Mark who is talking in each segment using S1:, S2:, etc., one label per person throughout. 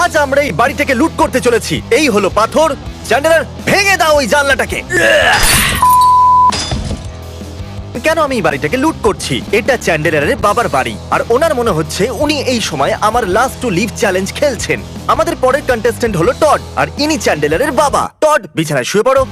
S1: আজ আমরা এই বাড়িটাকে লুট করতে চলেছি। এই হলো পাথর। চ্যান্ডেলার, ভেঙে দাও ওই জানলাটাকে। কেন আমি এই বাড়িটাকে লুট করছি? এটা চ্যান্ডেলারের বাবার বাড়ি, আর ওনার মনে হচ্ছে উনি এই সময় আমার লাস্ট টু লিভ চ্যালেঞ্জ খেলছেন। আমাদের পরের কন্টেস্ট্যান্ট হলো টড, আর ইনি চ্যান্ডেলারের বাবা। টড, বিছানায় শুয়ে পড়ো।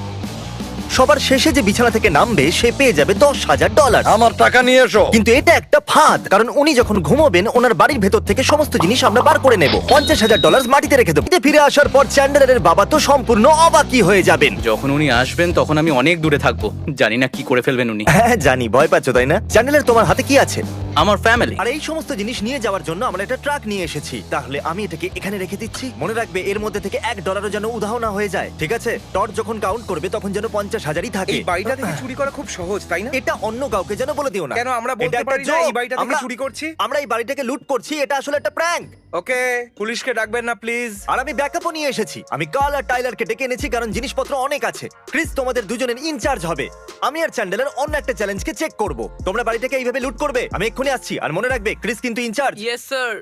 S1: সবার শেষে যে বিছানা থেকে নামবে সে পেয়ে যাবে $10,000।
S2: আমার টাকা নিয়ে এসো।
S1: কিন্তু এটা একটা ফাঁদ, কারণ উনি যখন ঘুমোবেন ওনার বাড়ির ভেতর থেকে সমস্ত জিনিস আমরা বার করে নেব। $50,000 মাটিতে রেখে দেবো। ফিরে আসার পর চ্যান্ডেলারের বাবা তো সম্পূর্ণ অবাকই হয়ে যাবেন।
S3: যখন উনি আসবেন তখন আমি অনেক দূরে থাকবো, জানি না কি করে ফেলবেন উনি।
S1: হ্যাঁ জানি, ভয় পাচ্ছ তাই না? চ্যান্ডেলার, তোমার হাতে কি আছে?
S3: আমার ফ্যামিলি।
S1: আর এই সমস্ত জিনিস নিয়ে যাওয়ার জন্য আমরা একটা ট্রাক নিয়ে এসেছি। তাহলে আমি এটাকে এখানে রেখে দিচ্ছি। মনে রাখবে এর মধ্যে থেকে $1 যেন উধাও না হয়ে যায়, ঠিক আছে? টড যখন কাউন্ট করবে তখন যেন 50,000ই থাকে।
S4: এই বাড়িটা থেকে চুরি করা খুব সহজ, তাই না?
S1: এটা অন্য কাউকে যেন বলে দিও না।
S4: কেন আমরা
S1: এটা
S4: বলতে
S1: একটা
S4: পারি না এই
S1: joke।
S4: বাড়িটা থেকে
S1: আমরা-
S4: চুরি করছি?
S1: আমরা এই বাড়িটাকে লুট করছি, এটা আসলে একটা প্র্যাঙ্ক।
S4: ওকে, পুলিশকে ডাকবেন না প্লিজ।
S1: আর আমি ব্যাকআপও নিয়ে এসেছি। আমি কার্ল আর টাইলারকে ডেকে এনেছি কারণ জিনিসপত্র অনেক আছে। ক্রিস তোমাদের দুজনের ইনচার্জ হবে। আমি আর চ্যান্ডেলার অন্য একটা চ্যালেঞ্জকে চেক করব। তোমরা বাড়িটাকে এইভাবে লুট করবে। আমি এক্ষুনি আসছি। আর মনে রাখবে ক্রিস কিন্তু ইনচার্জ।
S5: Yes sir.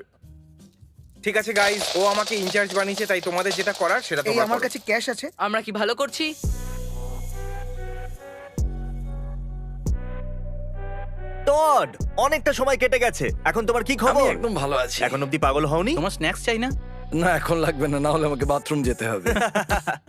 S4: ঠিক আছে গাইস, ও আমাকে ইনচার্জ বানিয়েছে, তাই তোমাদের যেটা করার সেটা
S6: এই
S4: তোমরা
S6: আমার
S4: করো।
S6: কাছে ক্যাশ আছে।
S5: আমরা কি ভালো করছি?
S1: টড, অনেকটা সময় কেটে গেছে। এখন তোমার কি
S2: আমি
S1: খবর?
S2: একদম ভালো আছি।
S1: এখন অব্দি পাগল হওনি?
S3: তোমার স্ন্যাক্স চাই না?
S2: না, এখন লাগবে না, না হলে আমাকে বাথরুম যেতে হবে।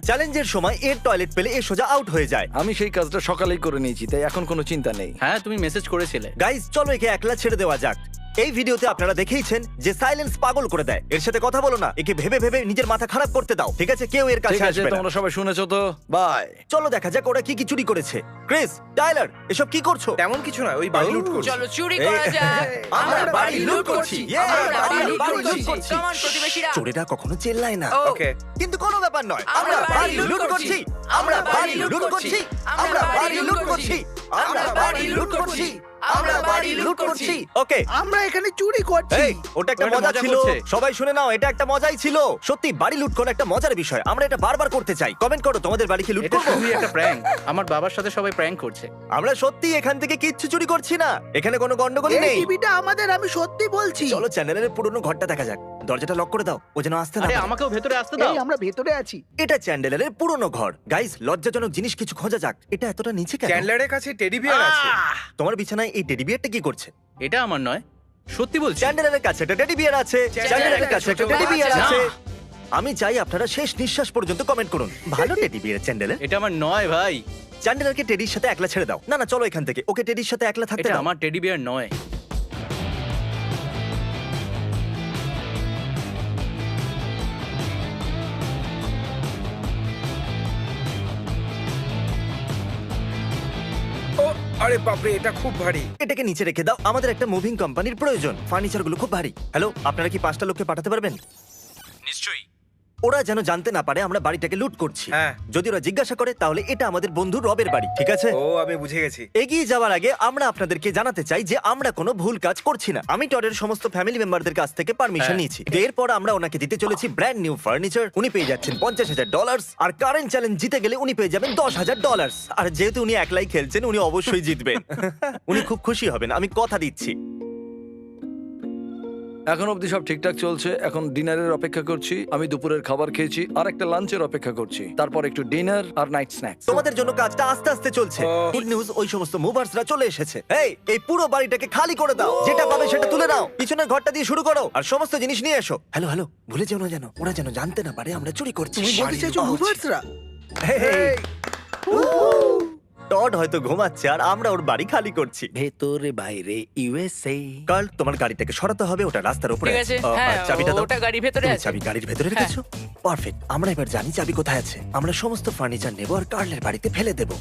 S1: চ্যালেঞ্জের সময় এর টয়লেট পেলে এ সোজা আউট হয়ে যায়।
S2: আমি সেই কাজটা সকালেই করে নিয়েছি, তাই এখন কোনো চিন্তা নেই।
S3: হ্যাঁ, তুমি মেসেজ করেছিলে।
S1: গাইস, চলো একে একলা ছেড়ে দেওয়া যাক। এই ভিডিওতে আপনারা দেখেইছেন যে সাইলেন্স পাগল করে দেয়। এর সাথে কথা বলো না, একে ভেবে ভেবে নিজের মাথা খারাপ করতে দাও, ঠিক আছে? কেউ এর
S2: ঠিক
S1: কাছে
S2: আছে,
S1: আসবে না।
S2: তোমরা সবাই শুনেছো তো? বাই।
S1: চলো দেখা যাক ওরা কি কি চুরি করেছে। ক্রিস, টাইলার, এসব কি করছো?
S4: তেমন কিছু না, ওই বাড়ি লুট করছি।
S5: চলো চুরি করা যাক।
S1: আমরা বাড়ি লুট করছি।
S5: আমরা বাড়ি লুট
S1: বাড়ি লুট
S5: করছি।
S1: করছি।
S5: Come on, প্রতিবেশীরা।
S1: চোরেরা কখনো চেল্লায় না।
S5: ও,
S4: ওকে,
S1: কিন্তু কোনো ব্যাপার নয়।
S5: আমরা বাড়ি লুট করছি।
S1: আমরা বাড়ি লুট করছি। আমরা বাড়ি লুট করছি। আমরা বাড়ি লুট করছি। আমরা বাড়ি লুট করছি। ওকে,
S6: আমরা এখানে চুরি করছি।
S1: এই, ওটা একটা
S3: ওটা
S1: মজা
S3: মজা
S1: ছিল।
S3: করছে।
S1: সবাই শুনে নাও, এটা একটা মজাই ছিল। সত্যি বাড়ি লুট করা একটা মজার বিষয়। আমরা এটা বারবার করতে চাই। কমেন্ট করো তোমাদের বাড়ি কি লুট
S3: এটা
S1: করবো।
S3: শুধুই একটা প্র্যাঙ্ক। আমার বাবার সাথে সবাই প্র্যাঙ্ক করছে।
S1: আমরা সত্যি এখান থেকে কিচ্ছু চুরি করছি না। এখানে কোনো গন্ডগোল
S6: এই
S1: নেই।
S6: টিভিটা আমাদের, আমি সত্যি বলছি।
S1: চলো চ্যানেলের পুরনো ঘরটা দেখা যাক। দরজাটা লক করে দাও, ও যেন আসতে না
S3: আরে
S1: পারে।
S3: আমাকেও ভেতরে আসতে দাও।
S6: এই আমরা ভেতরে আছি।
S1: এটা চ্যান্ডেলারের পুরনো ঘর। গাইস, লজ্জাজনক জিনিস কিছু খোঁজা যাক। এটা এতটা নিচে কেন?
S4: চ্যান্ডলারের কাছে টেডি বিয়ার আছে।
S1: তোমার বিছানায় এই টেডি বিয়ারটা কি করছে?
S3: এটা আমার নয়, সত্যি বলছি।
S1: চ্যান্ডেলারের কাছে একটা টেডি বিয়ার আছে। চ্যান্ডেলারের কাছে একটা টেডি বিয়ার
S3: না।
S1: আছে। আমি চাই আপনারা শেষ নিঃশ্বাস পর্যন্ত কমেন্ট করুন। ভালো টেডি বিয়ার চ্যান্ডেলার।
S3: এটা আমার নয় ভাই,
S1: চ্যান্ডেলারকে টেডির সাথে একলা ছেড়ে দাও। না না, চলো এখান থেকে। ওকে টেডির সাথে একলা থাকতে
S3: এটা
S1: দাও।
S3: আমার টেডি বিয়ার নয়।
S4: ও আরে বাপরে, এটা খুব ভারী।
S1: এটাকে নিচে রেখে দাও। আমাদের একটা মুভিং কোম্পানির প্রয়োজন। ফার্নিচার গুলো খুব ভারী। হ্যালো, আপনারা কি 5টা লোককে পাঠাতে পারবেন?
S3: নিশ্চয়ই।
S1: ওরা যেন জানতে না পারে আমরা বাড়িটাকে লুট করছি।
S4: হ্যাঁ।
S1: যদি ওরা জিজ্ঞাসা করে তাহলে এটা আমাদের বন্ধু রবের বাড়ি, ঠিক আছে?
S4: ও, আমি বুঝে গেছি।
S1: এগিয়ে যাওয়ার আগে আমরা আপনাদেরকে জানাতে চাই যে আমরা কোনো ভুল কাজ করছি না। আমি টডের সমস্ত ফ্যামিলি মেম্বারদের কাছ থেকে পারমিশন
S3: হ্যাঁ।
S1: নিয়েছি। এরপর আমরা ওনাকে দিতে চলেছি ব্র্যান্ড নিউ ফার্নিচার। উনি পেয়ে যাচ্ছেন $50,000, আর কারেন্ট চ্যালেঞ্জ জিতে গেলে উনি পেয়ে যাবেন $10,000। আর যেহেতু উনি একলাই খেলছেন, উনি অবশ্যই জিতবেন। উনি খুব খুশি হবেন, আমি কথা দিচ্ছি।
S2: এখন অবধি সব ঠিকঠাক চলছে। এখন ডিনারের অপেক্ষা করছি। আমি দুপুরের খাবার খেয়েছি, আর একটা লাঞ্চের অপেক্ষা করছি। তারপর একটু ডিনার আর নাইট স্ন্যাক্স।
S1: তোমাদের জন্য কাজটা আস্তে আস্তে চলছে।
S4: ও।
S1: গুড নিউজ, ওই সমস্ত মুভার্সরা চলে এসেছে। এই পুরো বাড়িটাকে খালি করে দাও। যেটা পাবে সেটা তুলে নাও। পিছনের ঘরটা দিয়ে শুরু করো আর সমস্ত জিনিস নিয়ে এসো। হ্যালো হ্যালো, ভুলে যেও না যেন ওরা যেন জানতে না পারে আমরা চুরি করছি।
S6: তুমি বলতে চাইছো মুভার্সরা?
S1: হেই, টড হয়তো ঘুমাচ্ছে আর আমরা ওর বাড়ি খালি করছি।
S2: ভেতরে বাইরে ইউএসএ।
S1: কার্ল, তোমার গাড়িটাকে সরাতে হবে, ওটা রাস্তার উপরে
S5: ঠিক আছে। হ্যাঁ,
S1: চাবিটা দাও।
S5: ওটা গাড়ির ভেতরে
S1: তুমি
S5: আছে।
S1: চাবি গাড়ির ভেতরে রেখেছো? পারফেক্ট। আমরা এবার জানি চাবি কোথায় আছে। আমরা সমস্ত ফার্নিচার নেব আর কার্লের বাড়িতে ফেলে দেব।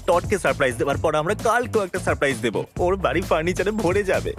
S1: টডকে সারপ্রাইজ দেওয়ার পর আমরা কার্লকেও একটা সারপ্রাইজ দেব। ওর বাড়ি ফার্নিচারে ভরে যাবে।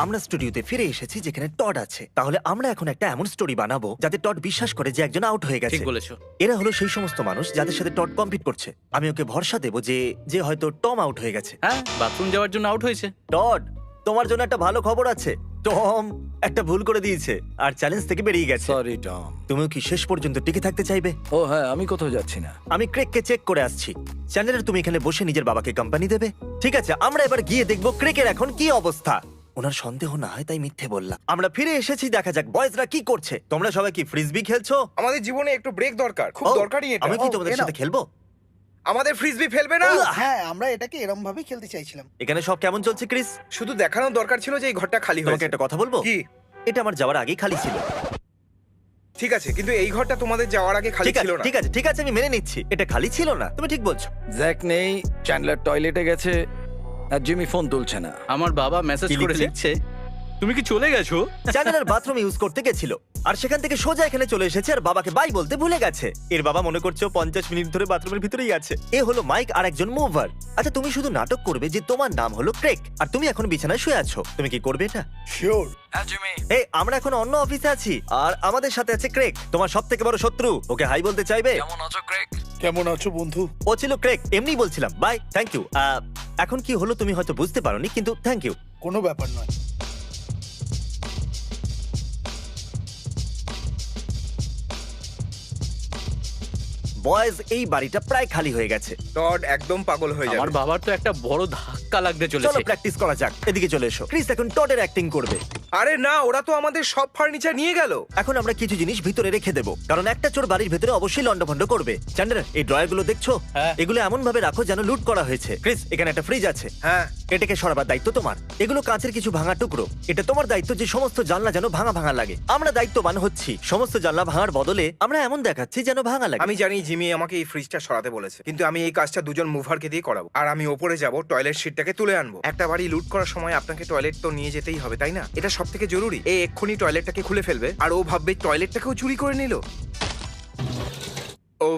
S1: আমরা স্টুডিওতে ফিরে এসেছি যেখানে টড আছে। তাহলে আমরা এখন একটা এমন স্টোরি বানাবো যাতে টড বিশ্বাস করে যে একজন আউট হয়ে গেছে।
S3: ঠিক বলেছো।
S1: এরা হলো সেই সমস্ত মানুষ যাদের সাথে টড কম্পিট করছে। আমি ওকে ভরসা দেবো যে যে হয়তো টম আউট হয়ে গেছে।
S3: হ্যাঁ, বাথরুম যাওয়ার জন্য আউট হয়েছে।
S1: টড, তোমার জন্য একটা ভালো খবর আছে। টম একটা ভুল করে দিয়েছে আর চ্যালেঞ্জ থেকে বেরিয়ে গেছে।
S2: Sorry Tom.
S1: তুমিও কি শেষ পর্যন্ত টিকে থাকতে চাইবে?
S2: ও হ্যাঁ, আমি কোথাও যাচ্ছি না।
S1: আমি ক্রেককে চেক করে আসছি। চ্যানেলের তুমি এখানে বসে নিজের বাবাকে কোম্পানি দেবে? ঠিক আছে, আমরা এবার গিয়ে দেখবো ক্রেকের এখন কি অবস্থা। ওনার সন্দেহ না হয় তাই মিথ্যে বললাম। আমরা ফিরে এসেছি, দেখা যাক বয়েজরা কি করছে। তোমরা সবাই কি ফ্রিজবি খেলছো?
S4: আমাদের জীবনে একটু ব্রেক দরকার, খুব
S1: ও,
S4: দরকারি এটা।
S1: আমি কি
S6: ও,
S1: তোমাদের
S6: এ নাও।
S1: সাথে খেলবো?
S4: আমাদের ফ্রিজবি ফেলবে না?
S6: হ্যাঁ, আমরা এটাকে এরম ভাবে খেলতে চাইছিলাম।
S1: এখানে সব কেমন চলছে ক্রিস?
S4: শুধু দেখানোর দরকার ছিল যে এই ঘরটা খালি
S1: তোমাকে
S4: হয়েছে।
S1: একটা কথা বলবো?
S4: কি?
S1: এটা আমার যাওয়ার আগেই খালি ছিল।
S4: ঠিক আছে, কিন্তু এই ঘরটা তোমাদের যাওয়ার আগে খালি
S1: ঠিক আছে
S4: ছিল না।
S1: ঠিক আছে ঠিক আছে, আমি মেনে নিচ্ছি এটা খালি ছিল না, তুমি ঠিক বলছো।
S2: জ্যাক নেই, চ্যান্ডলার টয়লেটে গেছে, আর জিমি ফোন তুলছে না।
S3: আমার বাবা মেসেজ
S1: কি
S3: করে
S1: লিখছে?
S3: লিখছে, তুমি কি চলে গেছো?
S1: চ্যানেলের বাথরুম ইউজ করতে গেছিল আর সেখান থেকে সোজা এখানে চলে এসেছে আর বাবাকে বাই বলতে ভুলে গেছে। এর বাবা মনে করছে ও 50 মিনিট ধরে বাথরুমের ভিতরেই আছে। এ হলো মাইক আর একজন মুভার। আচ্ছা, তুমি শুধু নাটক করবে যে তোমার নাম হলো ক্রেক আর তুমি এখন বিছানায় শুয়ে আছো। তুমি কি করবে এটা?
S6: শিওর।
S2: হ্যাঁ জিমি।
S1: এই, আমরা এখন অন্য অফিসে আছি আর আমাদের সাথে আছে ক্রেক, তোমার সবথেকে বড় শত্রু। ওকে হাই বলতে চাইবে?
S2: কেমন আছো ক্রেক?
S6: কেমন আছো বন্ধু?
S1: ও ছিল ক্রেক, এমনি বলছিলাম। Bye, thank you. এখন কি হলো তুমি হয়তো বুঝতে পারোনি, কিন্তু থ্যাংক ইউ।
S6: কোনো ব্যাপার নয়।
S1: বয়েজ, এই বাড়িটা প্রায় খালি হয়ে গেছে।
S4: টড একদম পাগল হয়ে
S3: আমার
S4: যাবে।
S3: বাবার তো একটা বড় ধাক্কা লাগতে
S1: চলো
S3: চলেছে।
S1: প্র্যাকটিস করা যাক, এদিকে চলে এসো। ক্রিস এখন টডের অ্যাক্টিং করবে।
S4: আরে না, ওরা তো আমাদের সব ফার্নিচার নিয়ে গেল।
S1: এখন আমরা কিছু জিনিস ভিতরে রেখে দেবো, কারণ একটা চোর বাড়ির ভেতরে অবশ্যই লন্ডভন্ড করবে। চ্যান্ডলার, এই ড্রয়ার গুলো দেখছো?
S3: হ্যাঁ।
S1: এগুলো এমন ভাবে রাখো যেন লুট করা হয়েছে। ক্রিস, এখানে একটা ফ্রিজ আছে,
S4: হ্যাঁ,
S1: এটাকে সরাবার দায়িত্ব তোমার। এগুলো কাঁচের কিছু ভাঙা টুকরো, এটা তোমার দায়িত্ব যে সমস্ত জানলা যেন ভাঙা ভাঙা লাগে। আমরা দায়িত্ববান হচ্ছি, সমস্ত জানলা ভাঙার বদলে আমরা এমন দেখাচ্ছি যেন ভাঙা লাগে।
S4: আমি জানি জিমি আমাকে এই ফ্রিজটা সরাতে বলেছে, কিন্তু আমি এই কাজটা দুজন মুভারকে দিয়ে করাবো। আর আমি ওপরে যাব, টয়লেট সিটটাকে তুলে আনবো। একটা বাড়ি লুট করার সময় আপনাকে টয়লেট তো নিয়ে যেতেই হবে, তাই না? এটা সব থেকে জরুরি। এই এক্ষুনি টয়লেটটাকে খুলে ফেলবে আর ও ভাববে টয়লেটটাকেও চুরি করে নিল। ও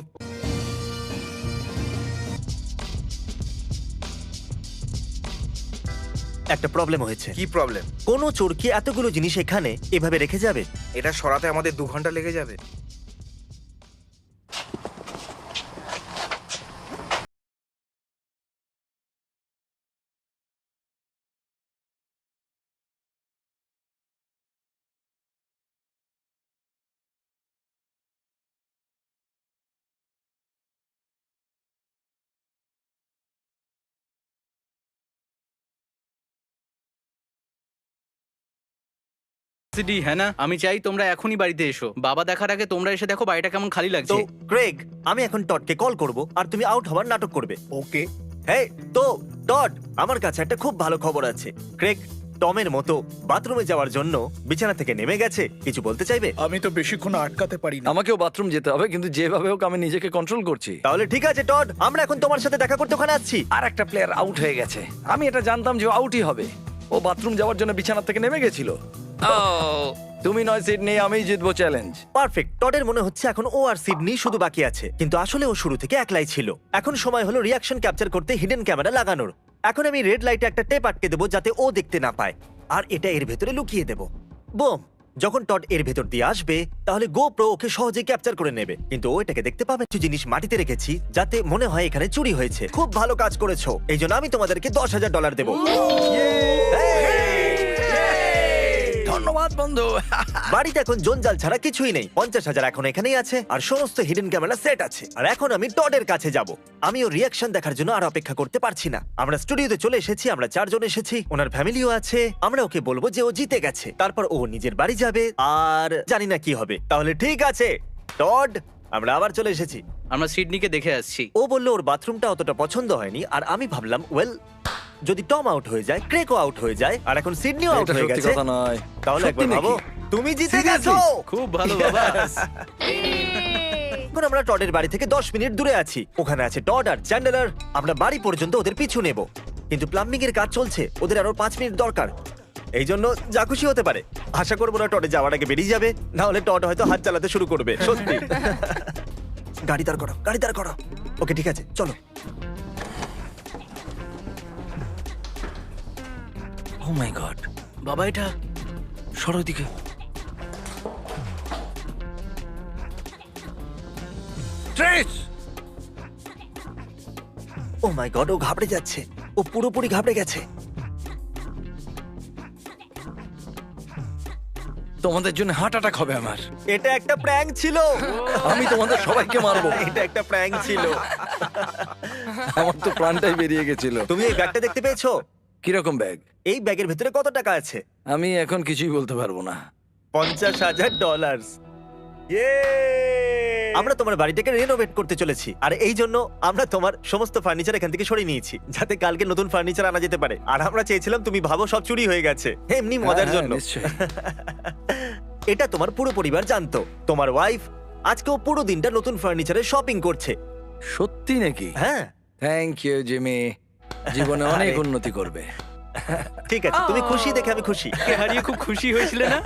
S1: একটা প্রবলেম হয়েছে।
S4: কি প্রবলেম?
S1: কোনো চোর কি এতগুলো জিনিস এখানে এভাবে রেখে যাবে?
S4: এটা সরাতে আমাদের 2 ঘন্টা লেগে যাবে।
S3: সিডি, হ্যাঁ না, আমি চাই তোমরা এখনই বাড়িতে এসো। বাবা দেখার আগে তোমরা এসে দেখো বাড়িটা কেমন খালি
S1: তো
S3: লাগছে।
S1: গ্রেগ, আমি এখন টডকে কল করব আর তুমি আউট হওয়ার নাটক করবে।
S6: ওকে।
S1: হ্যাঁ, তো টড, আমার কাছে একটা খুব ভালো খবর আছে। ক্রেগ টমের মতো বাথরুমে যাওয়ার জন্য বিছানা থেকে নেমে গেছে। কিছু বলতে চাইবে?
S6: আমি তো বেশিক্ষণ আটকাতে পারি না।
S2: আমাকেও বাথরুম যেতে হবে, কিন্তু যেভাবে হোক আমি নিজেকে কন্ট্রোল করছি।
S1: তাহলে ঠিক আছে টড, আমরা এখন তোমার সাথে দেখা করতে ওখানে আসছি।
S2: আর একটা প্লেয়ার আউট হয়ে গেছে। আমি এটা জানতাম যে আউটই হবে। ও বাথরুম যাওয়ার জন্য বিছানা থেকে নেমে গেছিল। তুমি নয় সিডনি, আমিই জিতবো চ্যালেঞ্জ।
S1: পারফেক্ট। টডের মনে হচ্ছে এখন ও আর সিডনি শুধু বাকি আছে, কিন্তু আসলে ও শুরু থেকে একলাই ছিল। এখন সময় হলো রিয়াকশন ক্যাপচার করতে হিডেন ক্যামেরা লাগানোর। এখন আমি রেড লাইটে একটা টেপ আটকে দেবো যাতে ও দেখতে না পায়, আর এটা এর ভেতরে লুকিয়ে দেবো। বুম! যখন টড এর ভেতর দিয়ে আসবে তাহলে GoPro ওকে সহজে ক্যাপচার করে নেবে, কিন্তু ও এটাকে দেখতে পাবে। কিছু জিনিস মাটিতে রেখেছি যাতে মনে হয় এখানে চুরি হয়েছে। খুব ভালো কাজ করেছো, এই জন্য আমি তোমাদেরকে $10,000 দেবো।
S2: ধন্যবাদ বন্ধু।
S1: বাড়িতে এখন জঞ্জাল ছাড়া কিছুই নেই। 50,000 এখন এখানেই আছে আর সমস্ত হিডেন ক্যামেরা সেট আছে। আর এখন আমি টডের কাছে যাব। আমি ওর রিয়াকশন দেখার জন্য আর অপেক্ষা করতে পারছি না। আমরা স্টুডিওতে চলে এসেছি, আমরা 4 জন এসেছি, ওনার ফ্যামিলিও আছে। আমরা ওকে বলবো যে ও জিতে গেছে, তারপর ও নিজের বাড়ি যাবে আর জানি না কি হবে। তাহলে ঠিক আছে টড, আমরা আবার চলে এসেছি।
S3: আমরা সিডনিকে দেখে আসছি।
S1: ও বললো ওর বাথরুমটা অতটা পছন্দ হয়নি, আর আমি ভাবলাম ওয়েল, যদি টম আউট হয়ে যায়, ক্রেকও আউট হয়ে যায়, আর এখন সিডনিও আউট
S2: এটা
S1: হয়ে
S2: সত্যি
S1: গেছে,
S2: কথা নয়।
S1: তাহলে
S2: সত্যি
S1: একবার
S2: নাকি?
S1: ভাবো, তুমি জিতে
S2: Seriously?
S1: গেছো।
S3: খুব ভালো বাবা।
S1: এখন আমরা টডের বাড়ি থেকে 10 মিনিট দূরে আছি। ওখানে আছে টড আর চ্যান্ডেলার। আমরা বাড়ি পর্যন্ত ওদের পিছু নেব, কিন্তু প্লাম্বিং এর কাজ চলছে, ওদের আরো 5 মিনিট দরকার। এই জন্য যা খুশি হতে পারে। আশা করবো না টডে যাওয়ার আগে বেরিয়ে যাবে, না হলে টড হয়তো হাত চালাতে শুরু করবে। সত্যি। গাড়ি দাঁড় করো, গাড়ি দাঁড় করো। ওকে ঠিক আছে, চলো।
S2: ও মাই গড,
S3: বাবা এটা
S2: সরো দিকে। ট্রেস!
S1: ও মাই গড, ও ঘাবড়ে যাচ্ছে, ও পুরোপুরি ঘাবড়ে গেছে।
S2: তোমাদের জন্য হার্ট অ্যাটাক হবে আমার।
S1: এটা একটা প্র্যাঙ্ক ছিল।
S2: আমি তোমাদের সবাইকে মারবো।
S1: এটা একটা প্র্যাঙ্ক ছিল।
S2: আমার তো প্রাণটাই বেরিয়ে গেছিল।
S1: তুমি এই ব্যাগটা দেখতে পেয়েছো?
S2: কিরকম ব্যাগ?
S1: এই ব্যাগের ভেতরে কত টাকা আছে?
S2: আমি এখন কিছুই বলতে পারবো না।
S1: $50,000। আমরা তোমার বাড়িটাকে রেনোভেট করতে চলেছি, আর এই জন্য আমরা তোমার সমস্ত ফার্নিচার এখান থেকে সরিয়ে নিয়েছি, যাতে কালকে নতুন ফার্নিচার আনা যেতে পারে। আর আমরা চেয়েছিলাম তুমি ভাবো সব চুরি হয়ে গেছে, এমনি মজার
S2: হ্যাঁ,
S1: জন্য।
S2: নিশ্চয়ই।
S1: এটা তোমার পুরো পরিবার জানতো। তোমার ওয়াইফ আজকেও পুরো দিনটা নতুন ফার্নিচারের শপিং করছে।
S2: সত্যি নাকি?
S1: হ্যাঁ
S2: থ্যাংক ইউ জিমি, জীবনে অনেক
S1: আরে।
S2: উন্নতি করবে।
S1: ঠিক আছে, তুমি খুশি দেখে আমি খুশি।
S3: হারিয়ে খুব খুশি হয়েছিলে না?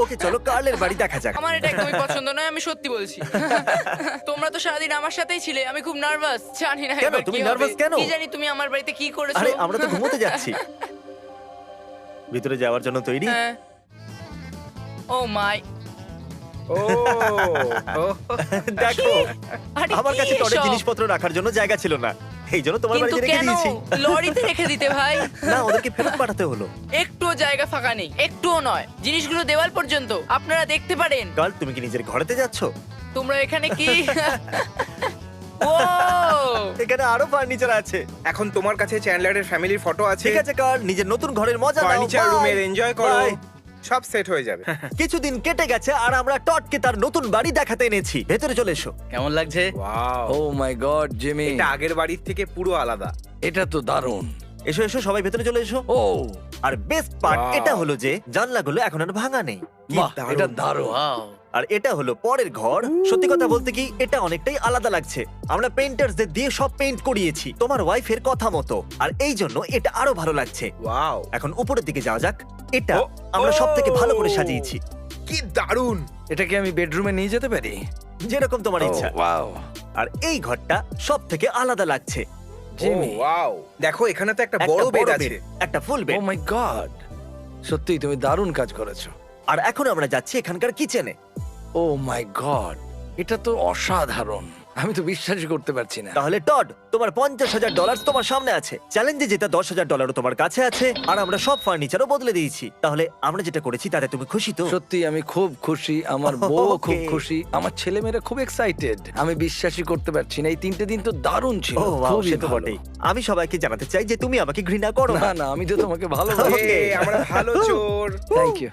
S1: ওকে চলো কার্লের বাড়ি দেখা যাক।
S5: আমার এটা একদমই পছন্দ নয়, আমি সত্যি বলছি। তোমরা তো সারাদিন আমার সাথেই ছিলে, আমি খুব নার্ভাস। জানি না
S1: কেন?
S5: এবার
S1: তুমি
S5: কি হবে।
S1: nervous কেন?
S5: কি জানি তুমি আমার বাড়িতে কি করেছো।
S1: আরে আমরা তো ঘুমোতে যাচ্ছি। ভিতরে যাওয়ার জন্য তৈরি?
S5: হ্যাঁ। ও মাই,
S4: ও
S1: দেখো,
S5: আরে
S1: আমার
S5: কি
S1: কাছে টডের
S5: এসব?
S1: জিনিসপত্র রাখার জন্য জায়গা ছিল না, এই জন্য তোমার
S5: কিন্তু
S1: বাড়িতে রেখে
S5: কেন
S1: দিয়েছি।
S5: লরিতে রেখে দিতে ভাই?
S1: না, ওদেরকে ফেরত পাঠাতে হলো।
S5: একটুও জায়গা ফাঁকা নেই, একটুও নয়। জিনিসগুলো দেওয়াল পর্যন্ত আপনারা দেখতে পারেন।
S1: কাল তুমি কি নিজের ঘরেতে যাচ্ছ?
S5: তোমরা এখানে কি? ও
S1: এখানে আরো ফার্নিচার আছে।
S4: এখন তোমার কাছে চ্যান্ডলারের ফ্যামিলির ফটো আছে।
S1: ঠিক আছে কাল, নিজের নতুন ঘরের মজা নাও।
S4: Furniture
S1: Bye!
S4: রুমের এনজয় করো,
S1: Bye!
S4: সব সেট হয়ে যাবে।
S1: কিছুদিন কেটে গেছে আর আমরা টডকে তার নতুন বাড়ি দেখাতে এনেছি। ভেতরে চলে এসো।
S3: কেমন লাগছে?
S4: ওয়াও,
S2: ও মাই গড জিমি,
S4: এটা আগের বাড়ির থেকে পুরো আলাদা।
S2: এটা তো দারুণ।
S1: এসো এসো, সবাই ভেতরে চলে এসো।
S2: ও
S1: আর বেস্ট পার্ট
S4: Wow!
S1: এটা হলো যে জানলাগুলো এখন আর ভাঙা নেই। কি
S2: বাহ,
S1: দারুণ।
S2: এটা দারুণ।
S3: ওয়াও,
S1: আর এটা হলো পরের ঘর। সত্যি কথা বলতে কি, এটা অনেকটাই আলাদা লাগছে। আমরা পেইন্টার্সদের দিয়ে সব পেইন্ট করিয়েছি তোমার ওয়াইফের কথা মতো, আর এই জন্য এটা আরো ভালো লাগছে।
S4: ওয়াও,
S1: এখন উপরের দিকে যাওয়া যাক। এটা
S4: ও,
S1: আমরা
S4: ও!
S1: সব থেকে ভালো করে সাজিয়েছি,
S4: কি দারুণ।
S2: এটা কি আমি বেডরুমে নিয়ে যেতে পারি?
S1: যেরকম তোমার ইচ্ছা।
S2: ওয়াও
S1: আর এই ঘরটা সব থেকে আলাদা লাগছে।
S2: জিমি,
S4: ওয়াও, দেখো এখানে তো একটা
S1: একটা
S4: বড় বেড
S1: বড়
S4: আছে।
S1: bed, একটা ফুল
S2: ও
S1: বেড।
S2: মাই গড, সত্যি তুমি দারুণ কাজ করেছো।
S1: আর এখন আমরা যাচ্ছি এখানকার কিচেনে।
S2: ও মাই গড, এটা তো অসাধারণ। আমি তো বিশ্বাসই করতে পারছি না।
S1: তাহলে টড, তোমার $50,000 তোমার সামনে আছে। চ্যালেঞ্জে যেটা $10,000 তোমার কাছে আছে, আর আমরা সব ফার্নিচারও বদলে দিয়েছি। তাহলে আমরা যেটা করেছি তাতে তুমি খুশি তো?
S2: সত্যি আমি খুব খুশি, আমার বউ খুব
S1: Okay.
S2: খুশি, আমার ছেলেমেয়েরা খুব এক্সাইটেড। আমি বিশ্বাসই করতে পারছি না, এই 3টে দিন তো দারুণ ছিল।
S1: ও ওয়াও,
S2: খুবই
S1: সে তো
S2: ভালো।
S1: বটেই। আমি সবাইকে জানাতে চাই যে তুমি আমাকে ঘৃণা করো
S2: না
S1: না।
S2: না, আমি তো তোমাকে ভালোবাসি।
S1: Okay.
S4: আমরা ভালো চোর।
S2: Thank you.